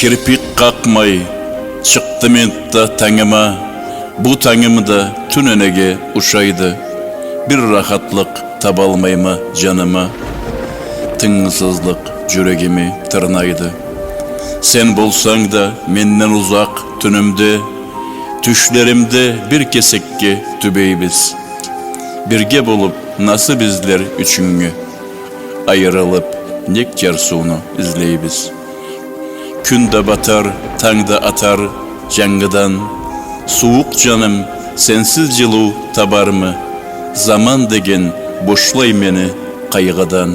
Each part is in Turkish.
Kirpik kakmay çıktım enta tangıma. Bu tangımda tünenege uşaydı. Bir rahatlık tabalmayma canıma. Tıngısızlık yüreğimi tırnaydı. Sen bolsan da menden uzak tünümde, düşlerimde bir kesekki tübeybiz. Birge bolup nasıl bizler üçüngü, ayrılıp nektar sunu izleybiz. Gün de batar, tang da atar jangıdan, soğuk canım sensiz yılu tabar mı? Zaman degen boşlay meni kaygıdan,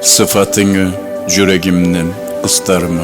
sıfatını yüreğimden ıstar mı?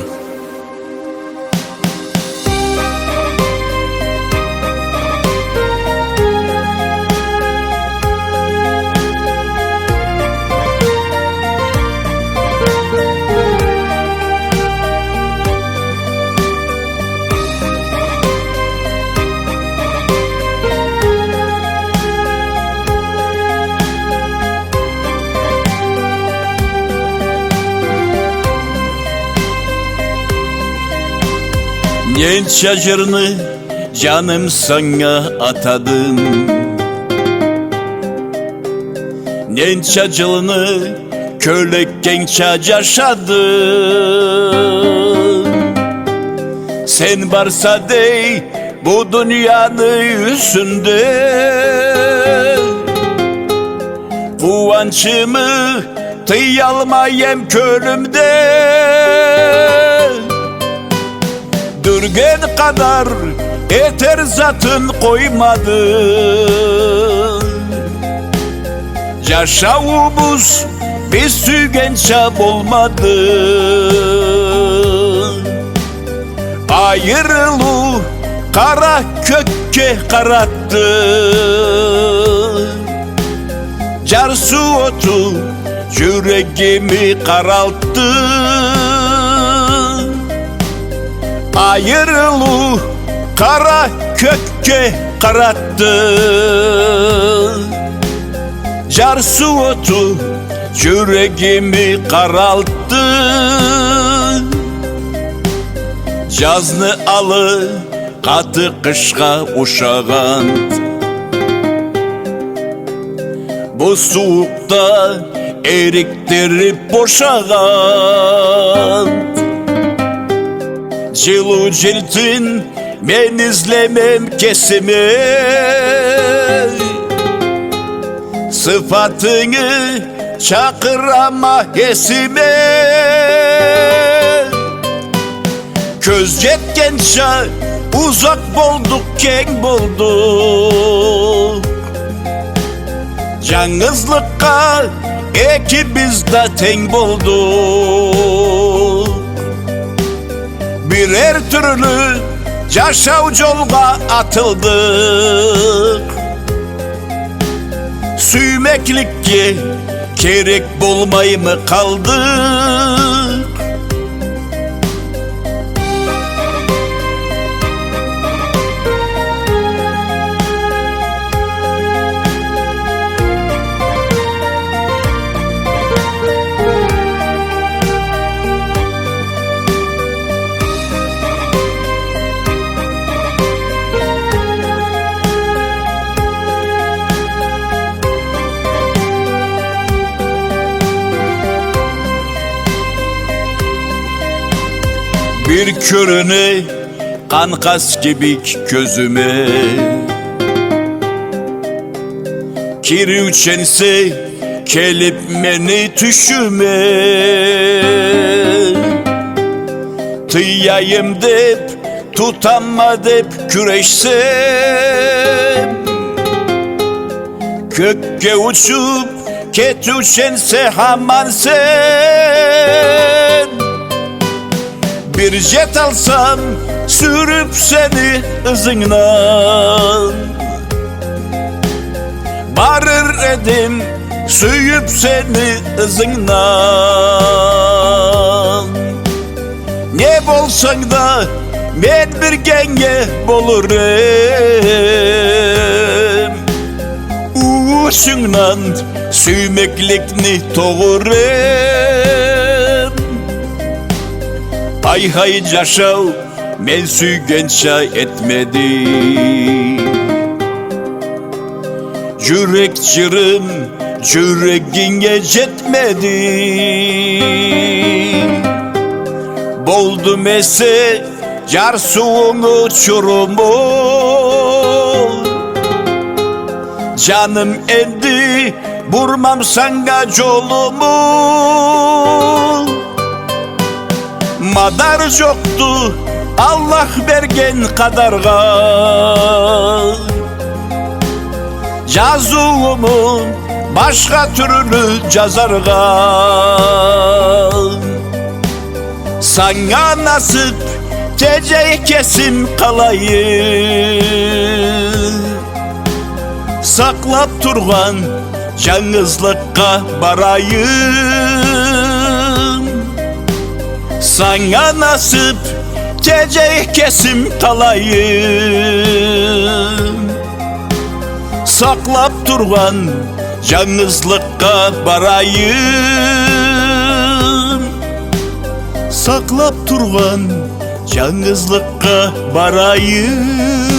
Genç şacırını canım sana atadım. Genç şacılını kölek gençça yaşadım. Sen varsa dey bu dünyanın yüzünde, kuvancımı tıyalmayem kölümde. Dürgen kadar eter zatın koymadı. Yaşavumuz biz sügençe olmadı. Ayrılı kara kökke karattı. Carsu otu yüreğimi karalttı. Ayrılı kara kökke karattı. Carsu otu yüreğimi karalttı. Cazını alı katı kışka uşağın. Bu soğukta eriktirip boşağın. Cilu ciltin men izlemem kesimi. Sıfatını çakırama esime. Köz yetkençe uzak bolduk keng bolduk. Yalnızlıkka ikimiz de teng bolduk. Birer türlü yaşav yolga atıldık. Süymeklikki gerek bolmay mı kaldık? Bir körüne kankas gibi gözüme, kiri üçense kelip meni tüşüme. Tıyayım dep tutamma dep küreşsem, kökke uçup ket üçense haman sen. Bir jet alsam sürüp seni ızından, varır edim süyüp seni ızından. Ne bolsan da ben bir genge bolurum. Uğuşundan süymeklikni toğurum. Hay hay yaşav men suygençe etmedi. Yürek çırım yüreğine jetmedi. Boldum ese yar suğunu çurumu. Canım endi vurmam sana yolumu. Madar yoktu Allah bergen kadarga. Yazığımı başka türlü cazarga. Sana nasip gece kesim kalayı. Saklap turgan yalnızlıkka barayım. Sana nasip gece kesim talayım. Saklap turgan yalnızlıkka barayım. Saklap turgan yalnızlıkka barayım.